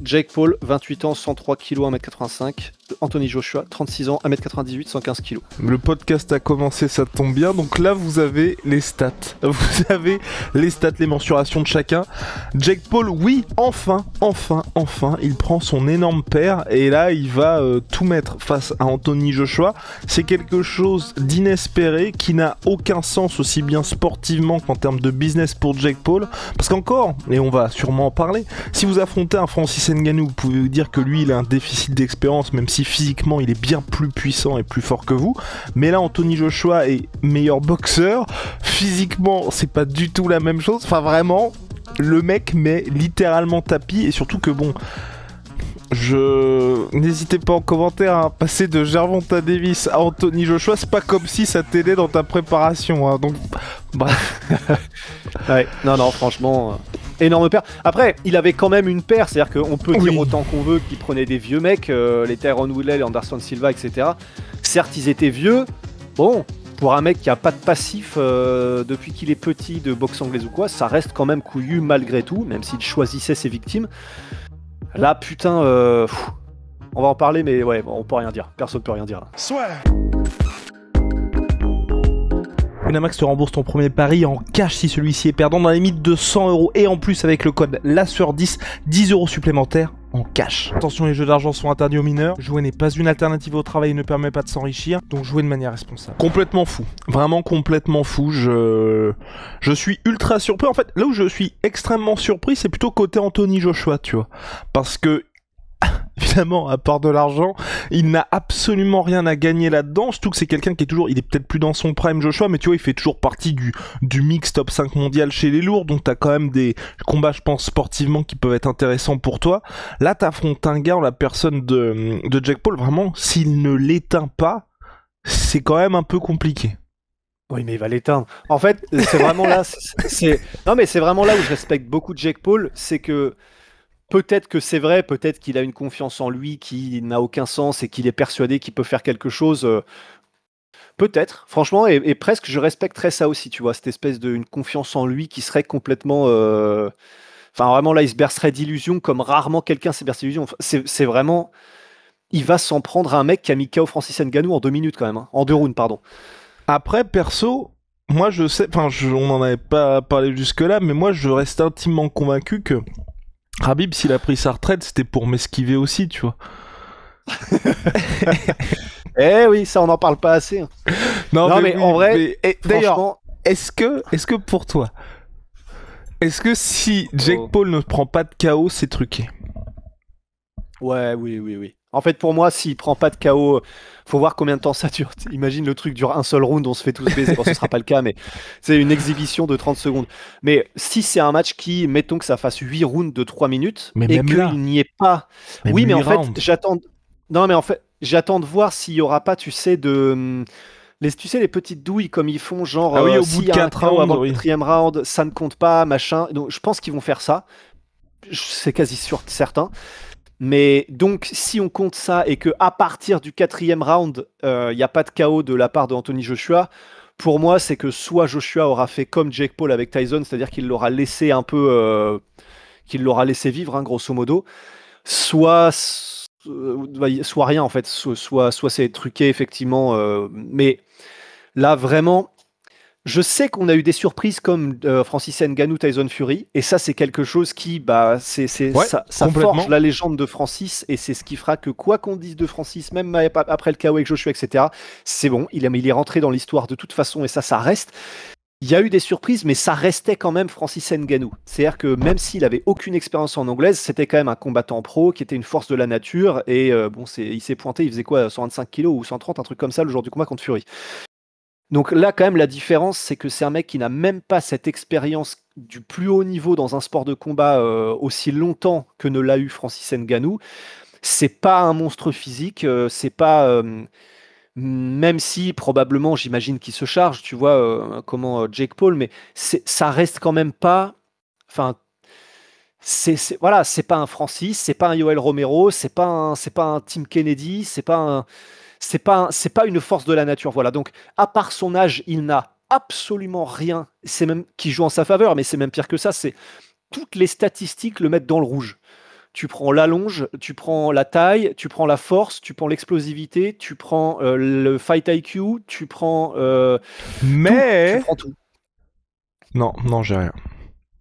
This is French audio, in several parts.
Jake Paul, 28 ans, 103 kg, 1m85. Anthony Joshua, 36 ans, 1m98, 115 kg. Le podcast a commencé, ça tombe bien. Donc là, vous avez les stats. Vous avez les stats, les mensurations de chacun. Jake Paul, oui, enfin, il prend son énorme paire. Et là, il va tout mettre face à Anthony Joshua. C'est quelque chose d'inespéré, qui n'a aucun sens aussi bien sportivement qu'en termes de business pour Jake Paul. Parce qu'encore, et on va sûrement en parler, si vous affrontez un Francis Ngannou, vous pouvez vous dire que lui, il a un déficit d'expérience, même si physiquement il est bien plus puissant et plus fort que vous. Mais là, Anthony Joshua est meilleur boxeur. Physiquement, c'est pas du tout la même chose. Enfin, vraiment, le mec met littéralement tapis. Et surtout que bon, n'hésitez pas en commentaire à passer de Gervonta Davis à Anthony Joshua. C'est pas comme si ça t'aidait dans ta préparation. Hein. Donc, bref. Ouais, non, franchement. Énorme paire. Après, il avait quand même une paire, c'est-à-dire qu'on peut dire autant qu'on veut qu'il prenait des vieux mecs, les Tyron Woodley, les Anderson Silva, etc. Certes, ils étaient vieux. Bon, pour un mec qui a pas de passif depuis qu'il est petit de boxe anglaise ou quoi, ça reste quand même couillu malgré tout, même s'il choisissait ses victimes. Là, putain, on va en parler, mais ouais, on peut rien dire. Personne peut rien dire là. Winamax te rembourse ton premier pari en cash si celui-ci est perdant dans la limite de 100€ et en plus avec le code LASSUEUR10, 10€ supplémentaires en cash. Attention, les jeux d'argent sont interdits aux mineurs. Jouer n'est pas une alternative au travail et ne permet pas de s'enrichir, donc jouez de manière responsable. Complètement fou, vraiment complètement fou. Je suis ultra surpris. En fait, là où je suis extrêmement surpris, c'est plutôt côté Anthony Joshua, tu vois, parce que évidemment, à part de l'argent, il n'a absolument rien à gagner là-dedans, surtout que c'est quelqu'un qui est toujours, il est peut-être plus dans son prime Joshua, mais tu vois, il fait toujours partie du mix top 5 mondial chez les lourds, donc t'as quand même des combats, je pense, sportivement qui peuvent être intéressants pour toi. Là, t'affrontes un gars en la personne de Jake Paul, vraiment, s'il ne l'éteint pas, c'est quand même un peu compliqué. Oui, mais il va l'éteindre. En fait, c'est vraiment là, non, mais c'est vraiment là où je respecte beaucoup Jake Paul, c'est que peut-être que c'est vrai, peut-être qu'il a une confiance en lui qui n'a aucun sens et qu'il est persuadé qu'il peut faire quelque chose. Peut-être, franchement, et presque je respecterais ça aussi, tu vois, cette espèce d'une confiance en lui qui serait complètement... Enfin, vraiment, là, il se bercerait d'illusions comme rarement quelqu'un s'est bercé d'illusions. C'est vraiment... Il va s'en prendre à un mec qui a mis KO Francis Ngannou en 2 minutes quand même, hein. En 2 rounds, pardon. Après, perso... Moi, je sais... Enfin, on n'en avait pas parlé jusque-là, mais moi, je reste intimement convaincu que Khabib, s'il a pris sa retraite, c'était pour m'esquiver aussi, tu vois. Eh oui, ça on n'en parle pas assez. Non mais oui, en vrai, d'ailleurs, est-ce que pour toi, est-ce que si Jake Paul ne prend pas de KO, c'est truqué? Ouais, oui. En fait, pour moi, s'il prend pas de KO, faut voir combien de temps ça dure. Imagine le truc dure un seul round, on se fait tous baiser. Bon, ce sera pas le cas, mais c'est une exhibition de 30 secondes. Mais si c'est un match qui, mettons que ça fasse 8 rounds de 3 minutes, mais et qu'il n'y ait pas... Oui, mais en fait, j'attends... Non, mais en fait, j'attends de voir s'il y aura pas, tu sais, les petites douilles comme ils font, genre au bout de 4 rounds, avant le 4e round, ça ne compte pas, machin. Donc, je pense qu'ils vont faire ça. C'est quasi sûr, certain. Mais donc, si on compte ça et que à partir du 4e round, il n'y a pas de KO de la part de Anthony Joshua, pour moi, c'est que soit Joshua aura fait comme Jake Paul avec Tyson, c'est-à-dire qu'il l'aura laissé un peu, qu'il l'aura laissé vivre, hein, grosso modo, soit rien en fait, soit c'est truqué effectivement. Mais là, vraiment. Je sais qu'on a eu des surprises comme Francis Ngannou, Tyson Fury, et ça c'est quelque chose qui, ça forge la légende de Francis, et c'est ce qui fera que quoi qu'on dise de Francis, même après le KO avec Joshua, etc., c'est bon, il est rentré dans l'histoire de toute façon, et ça reste. Il y a eu des surprises, mais ça restait quand même Francis Ngannou. C'est-à-dire que même s'il avait aucune expérience en anglaise, c'était quand même un combattant pro qui était une force de la nature, et il s'est pointé, il faisait quoi, 125 kilos ou 130, un truc comme ça le jour du combat contre Fury. Donc là, quand même, la différence, c'est que c'est un mec qui n'a même pas cette expérience du plus haut niveau dans un sport de combat aussi longtemps que ne l'a eu Francis Ngannou. C'est pas un monstre physique, c'est pas... même si, probablement, j'imagine qu'il se charge, tu vois, Jake Paul, mais ça reste quand même pas... Enfin, voilà, c'est pas un Francis, c'est pas un Yoel Romero, c'est pas un Tim Kennedy, c'est pas une force de la nature. Voilà. Donc, à part son âge, il n'a absolument rien. C'est même qui joue en sa faveur, mais c'est même pire que ça. C'est toutes les statistiques le mettent dans le rouge. tu prends l'allonge, tu prends la taille, tu prends la force, tu prends l'explosivité, tu prends le fight IQ, tu prends Mais... tout, tu prends tout. Non, j'ai rien.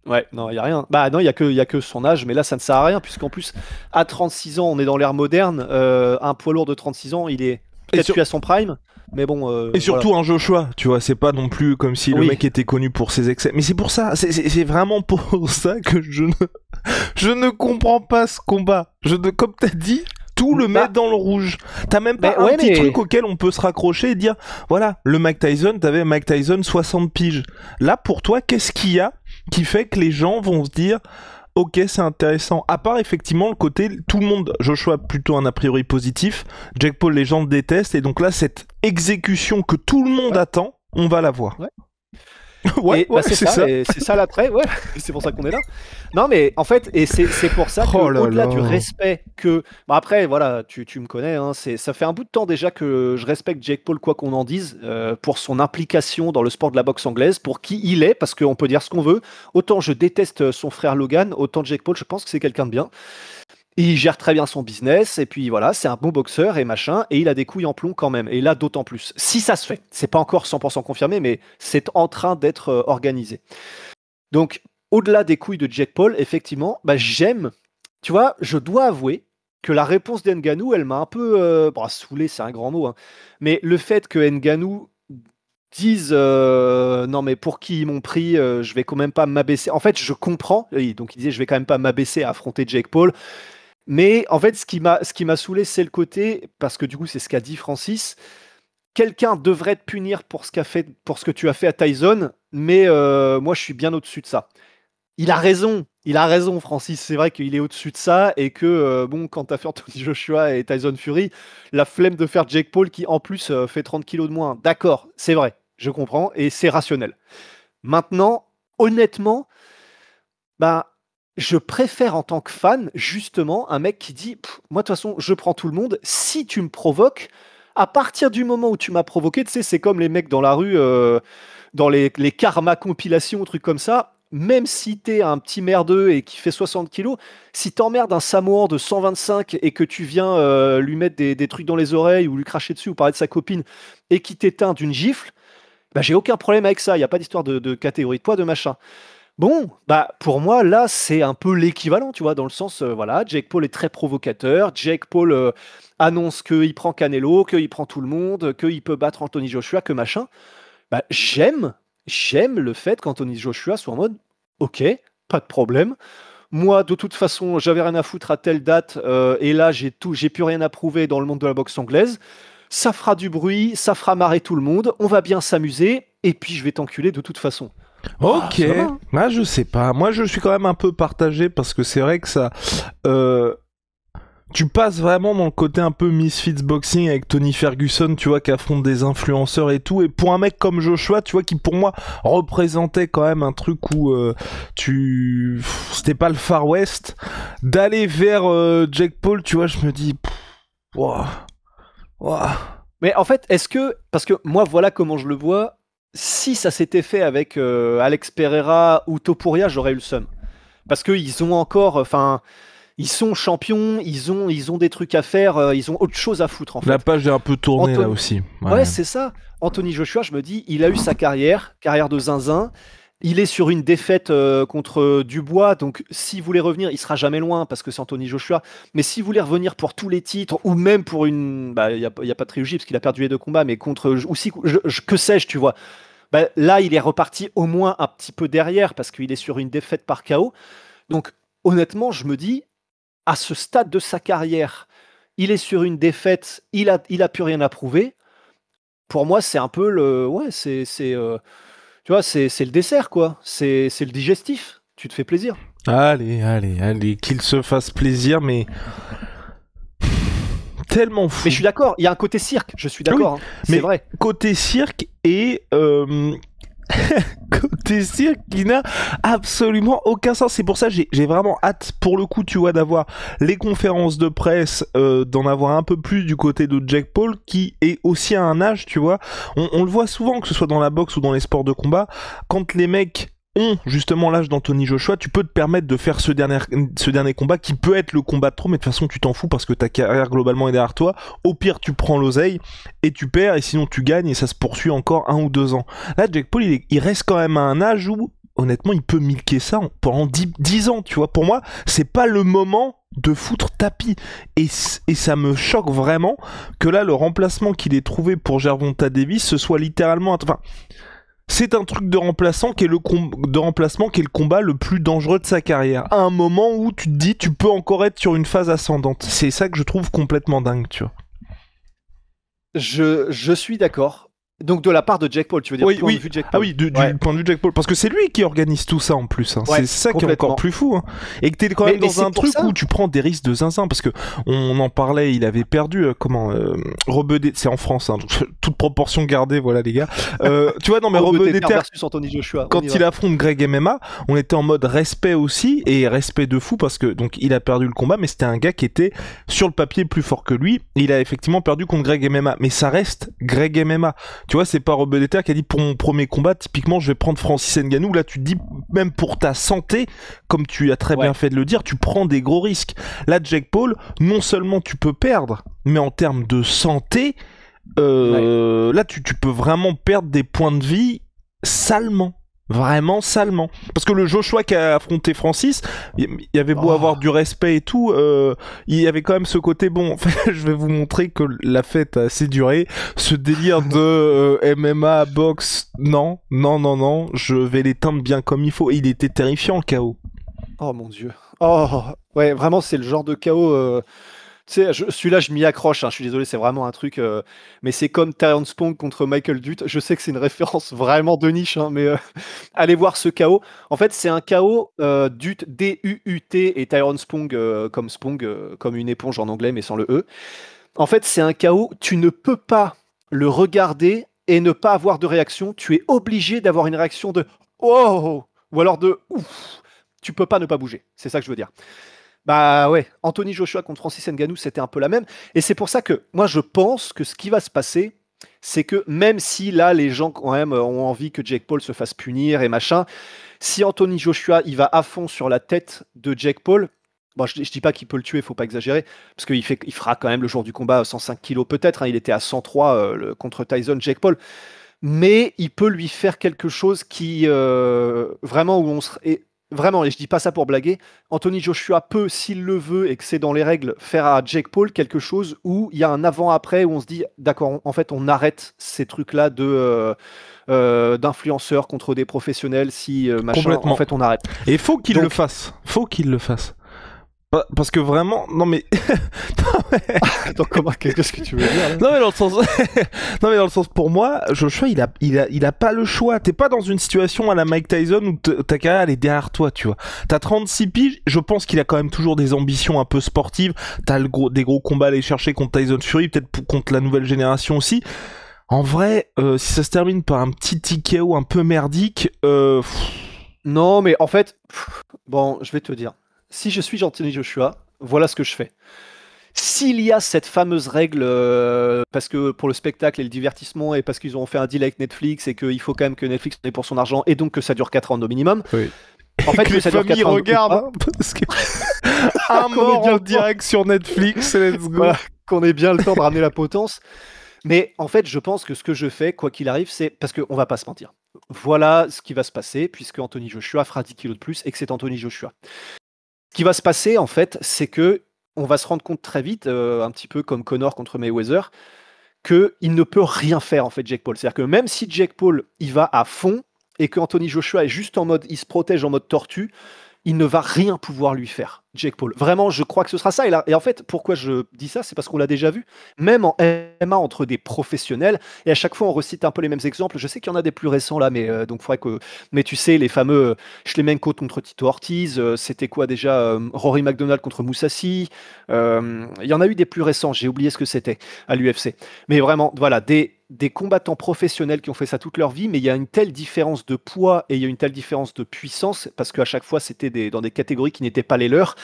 Ouais, non, il n'y a rien. Bah non, il y a que son âge, mais là, ça ne sert à rien, puisqu'en plus, à 36 ans, on est dans l'ère moderne. Un poids lourd de 36 ans, il est peut-être plus à son prime, mais bon. Et surtout voilà. un Joshua, tu vois, c'est pas non plus comme si le mec était connu pour ses excès. Mais c'est pour ça, c'est vraiment pour ça que je ne comprends pas ce combat. Comme t'as dit, tout le met dans le rouge. T'as même pas un petit truc auquel on peut se raccrocher et dire, voilà, le Mike Tyson, t'avais Mike Tyson 60 piges. Là, pour toi, qu'est-ce qu'il y a qui fait que les gens vont se dire, ok, c'est intéressant. À part effectivement le côté, tout le monde, Joshua plutôt un a priori positif, Jake Paul les gens détestent, et donc là, cette exécution que tout le monde attend, on va la voir. C'est ça l'attrait, ouais, c'est pour ça qu'on est là. Non, mais en fait, et c'est pour ça que, au-delà du respect que. Bon, après, voilà, tu me connais, hein, ça fait un bout de temps déjà que je respecte Jake Paul, quoi qu'on en dise, pour son implication dans le sport de la boxe anglaise, pour qui il est, parce qu'on peut dire ce qu'on veut. Autant je déteste son frère Logan, autant Jake Paul, je pense que c'est quelqu'un de bien. Il gère très bien son business, et puis voilà, c'est un bon boxeur et machin, et il a des couilles en plomb quand même, et là d'autant plus. Si ça se fait, c'est pas encore 100% confirmé, mais c'est en train d'être organisé. Donc, au-delà des couilles de Jake Paul, effectivement, j'aime, tu vois, je dois avouer que la réponse d'Ngannou, elle m'a un peu saoulé, c'est un grand mot, hein, mais le fait que Ngannou dise non mais pour qui ils m'ont pris, je vais quand même pas m'abaisser. En fait, je comprends, donc il disait je vais quand même pas m'abaisser à affronter Jake Paul. Mais en fait, ce qui m'a saoulé, c'est le côté, parce que du coup, c'est ce qu'a dit Francis. Quelqu'un devrait te punir pour ce que tu as fait à Tyson, mais moi, je suis bien au-dessus de ça. Il a raison, Francis. C'est vrai qu'il est au-dessus de ça et que quand t'as fait Anthony Joshua et Tyson Fury, la flemme de faire Jake Paul qui en plus fait 30 kilos de moins. D'accord, c'est vrai, je comprends et c'est rationnel. Maintenant, honnêtement, je préfère en tant que fan, justement, un mec qui dit moi, de toute façon, je prends tout le monde. Si tu me provoques, à partir du moment où tu m'as provoqué, tu sais, c'est comme les mecs dans la rue, dans les karma compilations, trucs comme ça. Même si t'es un petit merdeux et qui fait 60 kilos, si t'emmerdes un Samoan de 125 et que tu viens lui mettre des trucs dans les oreilles ou lui cracher dessus ou parler de sa copine et qui t'éteint d'une gifle, j'ai aucun problème avec ça. Il n'y a pas d'histoire de catégorie de poids, de machin. Bon, pour moi, là, c'est un peu l'équivalent, tu vois, dans le sens, voilà, Jake Paul est très provocateur, Jake Paul annonce qu'il prend Canelo, qu'il prend tout le monde, qu'il peut battre Anthony Joshua, que machin. J'aime le fait qu'Anthony Joshua soit en mode, ok, pas de problème. Moi, de toute façon, j'avais rien à foutre à telle date, et là, j'ai plus rien à prouver dans le monde de la boxe anglaise. Ça fera du bruit, ça fera marrer tout le monde, on va bien s'amuser, et puis je vais t'enculer de toute façon. Ok, moi je sais pas. Moi je suis quand même un peu partagé parce que c'est vrai que ça. Tu passes vraiment dans le côté un peu Misfits Boxing avec Tony Ferguson, tu vois, qui affronte des influenceurs et tout. Et pour un mec comme Joshua, tu vois, qui pour moi représentait quand même un truc où c'était pas le Far West, d'aller vers Jake Paul, tu vois, je me dis. Waouh. Mais en fait, parce que moi, voilà comment je le vois. Si ça s'était fait avec Alex Pereira ou Topuria, j'aurais eu le seum. Parce qu'ils ont encore, ils sont champions, ils ont des trucs à faire, ils ont autre chose à foutre en fait. La page est un peu tournée là aussi. Ouais, c'est ça. Anthony Joshua, je me dis, il a eu sa carrière de zinzin. Il est sur une défaite contre Dubois, donc s'il voulait revenir, il sera jamais loin parce que c'est Anthony Joshua. Mais s'il voulait revenir pour tous les titres, ou même pour une, il y a pas de trilogie parce qu'il a perdu les 2 combats, mais contre aussi, que sais-je, tu vois. Là, il est reparti au moins un petit peu derrière parce qu'il est sur une défaite par KO. Donc, honnêtement, je me dis, à ce stade de sa carrière, il est sur une défaite, il a plus rien à prouver. Pour moi, c'est un peu tu vois, c'est le dessert, quoi. C'est le digestif. Tu te fais plaisir. Allez, qu'il se fasse plaisir, mais tellement fou. Mais je suis d'accord, il y a un côté cirque, je suis d'accord, oui, c'est vrai. Côté cirque et côté cirque qui n'a absolument aucun sens. C'est pour ça que j'ai vraiment hâte, pour le coup, tu vois, d'avoir les conférences de presse, d'en avoir un peu plus du côté de Jake Paul, qui est aussi à un âge, tu vois. On le voit souvent, que ce soit dans la boxe ou dans les sports de combat, quand les mecs ont justement l'âge d'Anthony Joshua, tu peux te permettre de faire ce dernier combat qui peut être le combat de trop, mais de toute façon tu t'en fous parce que ta carrière globalement est derrière toi. Au pire tu prends l'oseille et tu perds, et sinon tu gagnes et ça se poursuit encore 1 ou 2 ans. Là Jake Paul il reste quand même à un âge où honnêtement il peut milquer ça pendant 10 ans, tu vois. Pour moi c'est pas le moment de foutre tapis, et ça me choque vraiment que là le remplacement qu'il ait trouvé pour Gervonta Davis ce soit littéralement c'est un truc de remplacement qui est le combat le plus dangereux de sa carrière. À un moment où tu te dis, tu peux encore être sur une phase ascendante. C'est ça que je trouve complètement dingue, tu vois. Je suis d'accord. Donc de la part de Jake Paul, tu veux dire, oui, point de vue de Jake Paul. Ah oui, du point de vue de Jake Paul. Parce que c'est lui qui organise tout ça en plus. Hein. C'est ça qui est encore plus fou. Hein. Et que t'es quand même dans un truc où tu prends des risques de zinzin. Parce que on en parlait, il avait perdu, Rebeudet, c'est en France, hein, toute proportion gardée, voilà les gars. Tu vois, non mais Rebeudet versus Anthony Joshua. Quand il affronte Greg MMA, on était en mode respect aussi, et respect de fou parce que donc il a perdu le combat, mais c'était un gars qui était sur le papier plus fort que lui. Et il a effectivement perdu contre Greg MMA, mais ça reste Greg MMA. Tu vois, c'est pas Rebeudet qui a dit pour mon premier combat, typiquement, je vais prendre Francis Ngannou. Là, tu te dis, même pour ta santé, comme tu as très bien fait de le dire, tu prends des gros risques. Là, Jake Paul, non seulement tu peux perdre, mais en termes de santé, là, tu peux vraiment perdre des points de vie salement. Vraiment salement. Parce que le Joshua qui a affronté Francis, il y avait beau avoir du respect et tout, il y avait quand même ce côté, bon, je vais vous montrer que la fête a assez duré. Ce délire de MMA, boxe, non, je vais l'éteindre bien comme il faut. Et il était terrifiant, le KO. Oh mon Dieu. Oh, ouais, vraiment, c'est le genre de KO... Tu sais, celui-là, je m'y accroche, hein, je suis désolé, c'est vraiment un truc... mais c'est comme Terence Spong contre Michael Dutt. Je sais que c'est une référence vraiment de niche, hein, mais allez voir ce KO. En fait, c'est un KO Dutt, D-U-U-T, et Terence Spong, comme une éponge en anglais, mais sans le E. En fait, c'est un KO, tu ne peux pas le regarder et ne pas avoir de réaction. Tu es obligé d'avoir une réaction de « Oh !» ou alors de « Ouf !» Tu peux pas ne pas bouger, c'est ça que je veux dire. Bah ouais, Anthony Joshua contre Francis Ngannou, c'était un peu la même. Et c'est pour ça que moi, je pense que ce qui va se passer, c'est que même si là, les gens quand même ont envie que Jake Paul se fasse punir et machin, si Anthony Joshua, il va à fond sur la tête de Jake Paul, bon, je dis pas qu'il peut le tuer, faut pas exagérer, parce qu'il fera quand même le jour du combat 105 kilos peut-être, hein, il était à 103 contre Tyson, Jake Paul, mais il peut lui faire quelque chose qui, vraiment, où on serait... Vraiment, et je dis pas ça pour blaguer, Anthony Joshua peut, s'il le veut et que c'est dans les règles, faire à Jake Paul quelque chose où il y a un avant-après, où on se dit, d'accord, en fait, on arrête ces trucs-là d'influenceurs contre des professionnels, si machin, en fait, on arrête. Et faut qu'il le fasse. Faut qu'il le fasse. Parce que vraiment, non mais Attends, qu'est-ce que tu veux dire là? Non mais dans le sens pour moi, Joshua il a pas le choix. T'es pas dans une situation à la Mike Tyson où ta carrière elle est derrière toi, tu vois. T'as 36 piges, je pense qu'il a quand même toujours des ambitions un peu sportives. T'as des gros combats à aller chercher contre Tyson Fury, peut-être contre la nouvelle génération aussi. En vrai, si ça se termine par un petit TKO un peu merdique, Non mais en fait, bon, je vais te dire. Si je suis Anthony Joshua, voilà ce que je fais. S'il y a cette fameuse règle, parce que pour le spectacle et le divertissement, et parce qu'ils ont fait un deal avec Netflix, et qu'il faut quand même que Netflix en ait pour son argent, et donc que ça dure 4 ans au minimum. Oui. En fait, que les familles regardent, hein, parce que un mort en direct sur Netflix, let's go. Voilà, qu'on ait bien le temps de ramener la potence. Mais en fait, je pense que ce que je fais, quoi qu'il arrive, c'est parce qu'on va pas se mentir. Voilà ce qui va se passer, puisque Anthony Joshua fera 10 kilos de plus, et que c'est Anthony Joshua. Ce qui va se passer, en fait, c'est que on va se rendre compte très vite, un petit peu comme Conor contre Mayweather, qu'il ne peut rien faire, en fait, Jake Paul. C'est-à-dire que même si Jake Paul, il va à fond, et que Anthony Joshua est juste en mode, il se protège en mode tortue, il ne va rien pouvoir lui faire, Jake Paul. Vraiment, je crois que ce sera ça. Et en fait, pourquoi je dis ça, c'est parce qu'on l'a déjà vu, même en MMA entre des professionnels, et à chaque fois, on recite un peu les mêmes exemples. Je sais qu'il y en a des plus récents là, mais donc faudrait que... Mais tu sais, les fameux Schlemenko contre Tito Ortiz, c'était quoi déjà, Rory McDonald contre Moussassi, il y en a eu des plus récents, j'ai oublié ce que c'était à l'UFC. Mais vraiment, voilà, des combattants professionnels qui ont fait ça toute leur vie, mais il y a une telle différence de poids et il y a une telle différence de puissance, parce qu'à chaque fois, c'était dans des catégories qui n'étaient pas les leurs,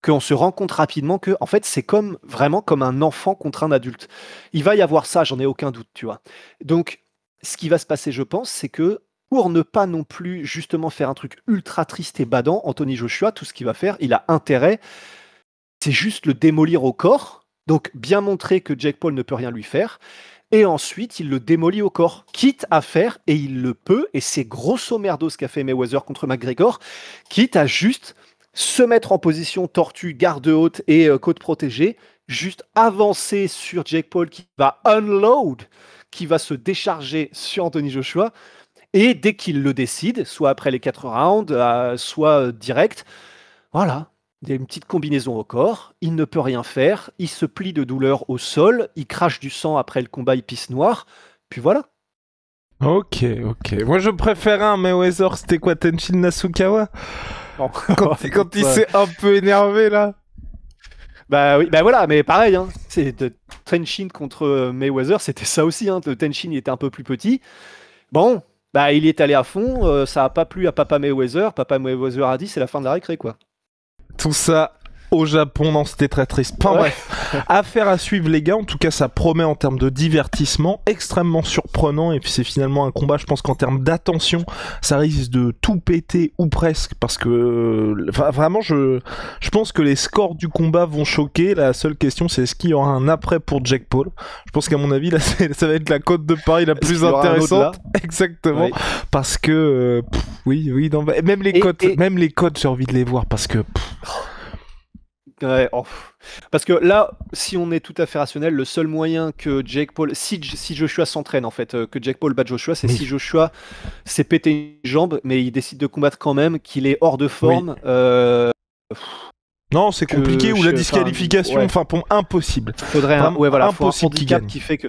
qu'on se rend compte rapidement que, en fait, c'est vraiment comme un enfant contre un adulte. Il va y avoir ça, j'en ai aucun doute, tu vois. Donc, ce qui va se passer, je pense, c'est que pour ne pas non plus justement faire un truc ultra triste et badant, Anthony Joshua, tout ce qu'il va faire, il a intérêt, c'est juste le démolir au corps, donc bien montrer que Jake Paul ne peut rien lui faire, et ensuite il le démolit au corps, quitte à faire, et il le peut, et c'est grosso merdo ce qu'a fait Mayweather contre McGregor, quitte à juste se mettre en position tortue, garde haute et côte protégée, juste avancer sur Jake Paul qui va unload, qui va se décharger sur Anthony Joshua, et dès qu'il le décide, soit après les 4 rounds, soit direct, voilà, il y a une petite combinaison au corps, il ne peut rien faire, il se plie de douleur au sol, il crache du sang après le combat, il pisse noir, puis voilà. Ok. Moi, je préférais un Mayweather, c'était quoi, Tenshin Nasukawa? Bon. Quand il s'est un peu énervé, là. Bah oui, bah voilà, mais pareil, hein, c'est de Tenshin contre Mayweather, c'était ça aussi, hein, Tenshin il était un peu plus petit. Bon, bah il y est allé à fond, ça a pas plu à Papa Mayweather a dit c'est la fin de la récré, quoi. Tout ça au Japon, non, c'était très triste. Enfin bref, affaire à suivre les gars, en tout cas ça promet en termes de divertissement, extrêmement surprenant, et puis c'est finalement un combat, je pense qu'en termes d'attention, ça risque de tout péter, ou presque, parce que vraiment je pense que les scores du combat vont choquer. La seule question c'est est-ce qu'il y aura un après pour Jake Paul. Je pense qu'à mon avis là ça va être la cote de Paris la plus intéressante. Exactement, oui. Parce que oui, non, même les cotes j'ai envie de les voir, parce que ouais, parce que là, si on est tout à fait rationnel, le seul moyen que Jake Paul, si Joshua s'entraîne en fait, que Jake Paul batte Joshua, c'est si Joshua s'est pété une jambe, mais il décide de combattre quand même, qu'il est hors de forme. Non, c'est compliqué, ou la disqualification, enfin pour impossible. Faudrait un handicap qui fait que.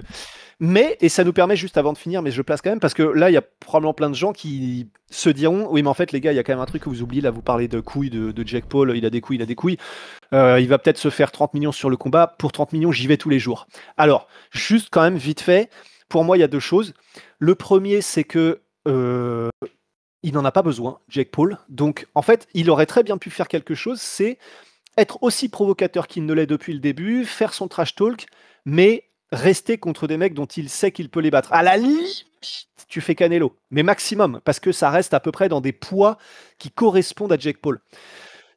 Mais, et ça nous permet juste avant de finir, mais je place quand même, parce que là, il y a probablement plein de gens qui se diront, oui, mais en fait, les gars, il y a quand même un truc que vous oubliez, là, vous parlez de couilles de Jake Paul, il a des couilles. Il va peut-être se faire 30 millions sur le combat. Pour 30 millions, j'y vais tous les jours. Alors, juste quand même, vite fait, pour moi, il y a deux choses. Le premier, c'est que il n'en a pas besoin, Jake Paul. Donc, en fait, il aurait très bien pu faire quelque chose, c'est être aussi provocateur qu'il ne l'est depuis le début, faire son trash talk, mais rester contre des mecs dont il sait qu'il peut les battre. À la limite, tu fais Canelo, mais maximum, parce que ça reste à peu près dans des poids qui correspondent à Jake Paul.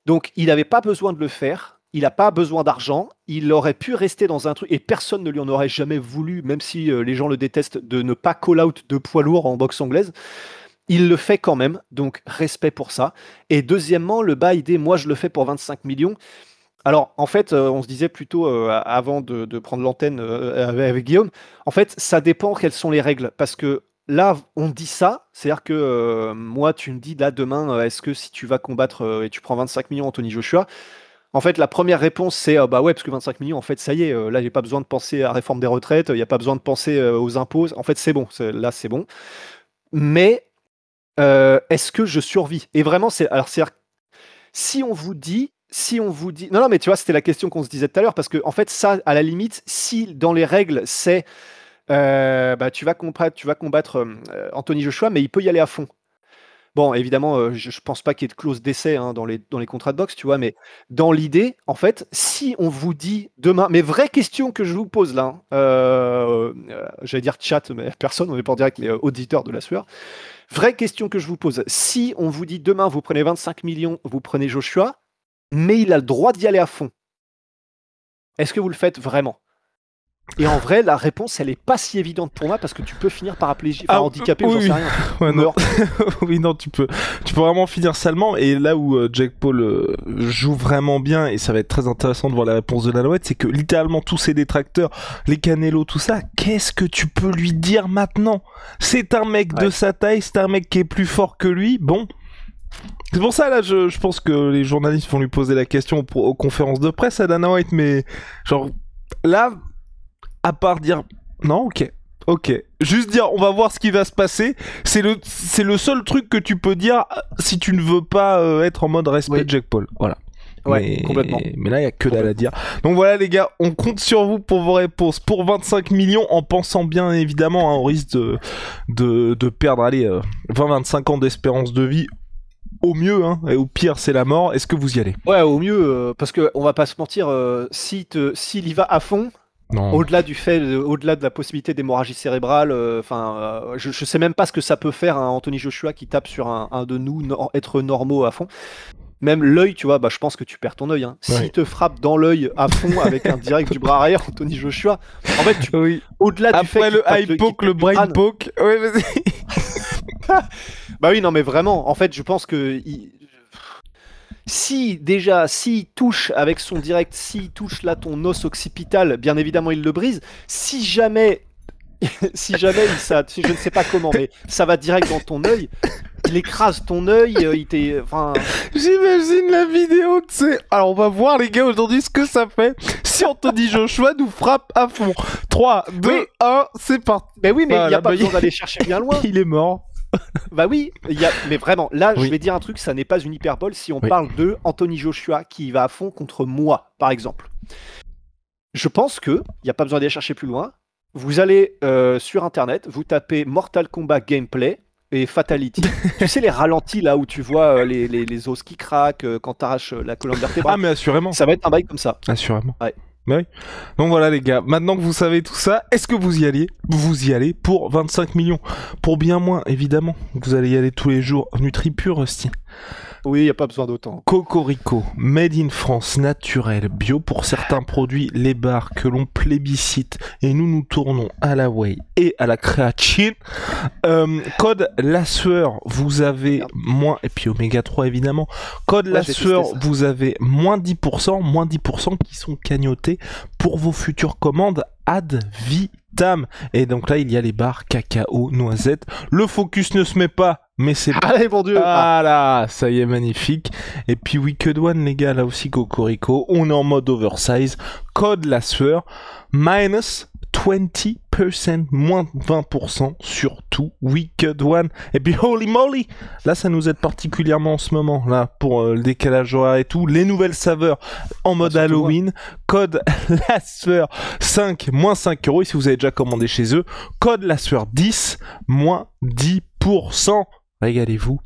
Donc, il n'avait pas besoin de le faire, il n'a pas besoin d'argent, il aurait pu rester dans un truc, et personne ne lui en aurait jamais voulu, même si les gens le détestent, de ne pas call-out de poids lourd en boxe anglaise. Il le fait quand même, donc respect pour ça. Et deuxièmement, le buy des moi je le fais pour 25 millions. Alors, en fait, on se disait plutôt, avant de prendre l'antenne avec Guillaume, en fait, ça dépend quelles sont les règles. Parce que là, on dit ça, c'est-à-dire que moi, tu me dis, là, demain, est-ce que si tu vas combattre et tu prends 25 millions Anthony Joshua, en fait, la première réponse, c'est bah ouais, parce que 25 millions, en fait, ça y est, là, j'ai pas besoin de penser à la réforme des retraites, il n'y a pas besoin de penser aux impôts. En fait, c'est bon, là, c'est bon. Mais est-ce que je survis? Et vraiment, c'est-à-dire, si on vous dit, non, mais tu vois, c'était la question qu'on se disait tout à l'heure, parce que en fait, ça, à la limite, si dans les règles, c'est bah, tu vas combattre Anthony Joshua, mais il peut y aller à fond. Bon, évidemment, je pense pas qu'il y ait de clause d'essai dans les contrats de boxe, tu vois, mais dans l'idée, en fait, si on vous dit demain, mais vraie question que je vous pose là, j'allais dire chat, mais personne, on n'est pas en direct, mais auditeur de la sueur. Vraie question que je vous pose, si on vous dit demain, vous prenez 25 millions, vous prenez Joshua, mais il a le droit d'y aller à fond. Est-ce que vous le faites vraiment? Et en vrai, la réponse, elle est pas si évidente pour moi parce que tu peux finir paraplégique, handicapé ou j'en sais rien. Ouais, non. Oui, non, tu peux vraiment finir salement. Et là où Jake Paul joue vraiment bien, et ça va être très intéressant de voir la réponse de l'Alouette, c'est que littéralement tous ses détracteurs, les Canelo, tout ça, qu'est-ce que tu peux lui dire maintenant? C'est un mec de sa taille, c'est un mec qui est plus fort que lui. Bon. C'est pour ça, là, je pense que les journalistes vont lui poser la question aux conférences de presse à Dana White, mais genre, là, à part dire, non, ok, juste dire, on va voir ce qui va se passer, c'est le seul truc que tu peux dire si tu ne veux pas être en mode respect de Jake Paul, voilà. Ouais, complètement. Mais là, il n'y a que dalle à dire. Donc voilà, les gars, on compte sur vous pour vos réponses pour 25 millions, en pensant bien évidemment, au risque de perdre, allez, 20-25 ans d'espérance de vie. Au mieux, hein, et au pire, c'est la mort. Est-ce que vous y allez? Ouais, au mieux, parce qu'on va pas se mentir, s'il y va à fond, Non. Au-delà au-delà de la possibilité d'hémorragie cérébrale, je sais même pas ce que ça peut faire un Anthony Joshua qui tape sur un de nous, être normaux à fond. Même l'œil, tu vois, je pense que tu perds ton œil. Hein. S'il te frappe dans l'œil à fond avec un direct du bras arrière, Anthony Joshua, en fait, au-delà du fait après le high poke, le brain poke, ouais, vas-y. Bah oui, non, mais vraiment, en fait, je pense que s'il touche avec son direct, s'il touche là ton os occipital, bien évidemment, il le brise. Si jamais si je ne sais pas comment, mais ça va direct dans ton œil. Il écrase ton œil, J'imagine la vidéo, tu sais. Alors, on va voir, les gars, aujourd'hui, ce que ça fait si Anthony Joshua nous frappe à fond. 3, 2, 1, c'est parti. Mais oui, mais il n'y a pas besoin d'aller chercher bien loin. Il est mort. Bah oui, mais vraiment, là, je vais dire un truc, ça n'est pas une hyperbole si on parle de Anthony Joshua qui va à fond contre moi, par exemple. Je pense qu'il n'y a pas besoin d'aller chercher plus loin. Vous allez sur Internet, vous tapez Mortal Kombat Gameplay et Fatality. Tu sais, les ralentis là où tu vois les os qui craquent quand t'arraches la colonne vertébrale. Ah, mais assurément. Ça va être un bail comme ça. Assurément. Ouais. Mais oui. Donc voilà, les gars. Maintenant que vous savez tout ça, est-ce que vous y allez? Vous y allez pour 25 millions. Pour bien moins, évidemment. Vous allez y aller tous les jours. NutriPure, Rusty. Oui, il n'y a pas besoin d'autant. Cocorico, made in France, naturel, bio pour certains produits, les bars que l'on plébiscite et nous tournons à la whey et à la créatine. Code la sueur, vous avez moins, et puis oméga 3 évidemment. Code la sueur, vous avez moins 10% qui sont cagnotés pour vos futures commandes ad vitam. Et donc là, il y a les bars cacao, noisettes. Le focus ne se met pas. Mais c'est... Allez, mon Dieu! Ah là, ça y est, magnifique. Et puis Wicked One, les gars, là aussi, Cocorico. On est en mode oversize. Code la sueur. Minus 20%, moins 20% sur tout Wicked One. Et puis holy moly, là, ça nous aide particulièrement en ce moment, là, pour le décalage horaire et tout. Les nouvelles saveurs en mode Halloween. Code la sueur 5, moins 5 euros. Et si vous avez déjà commandé chez eux, code la sueur 10, moins 10%. Régalez-vous.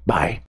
Bye.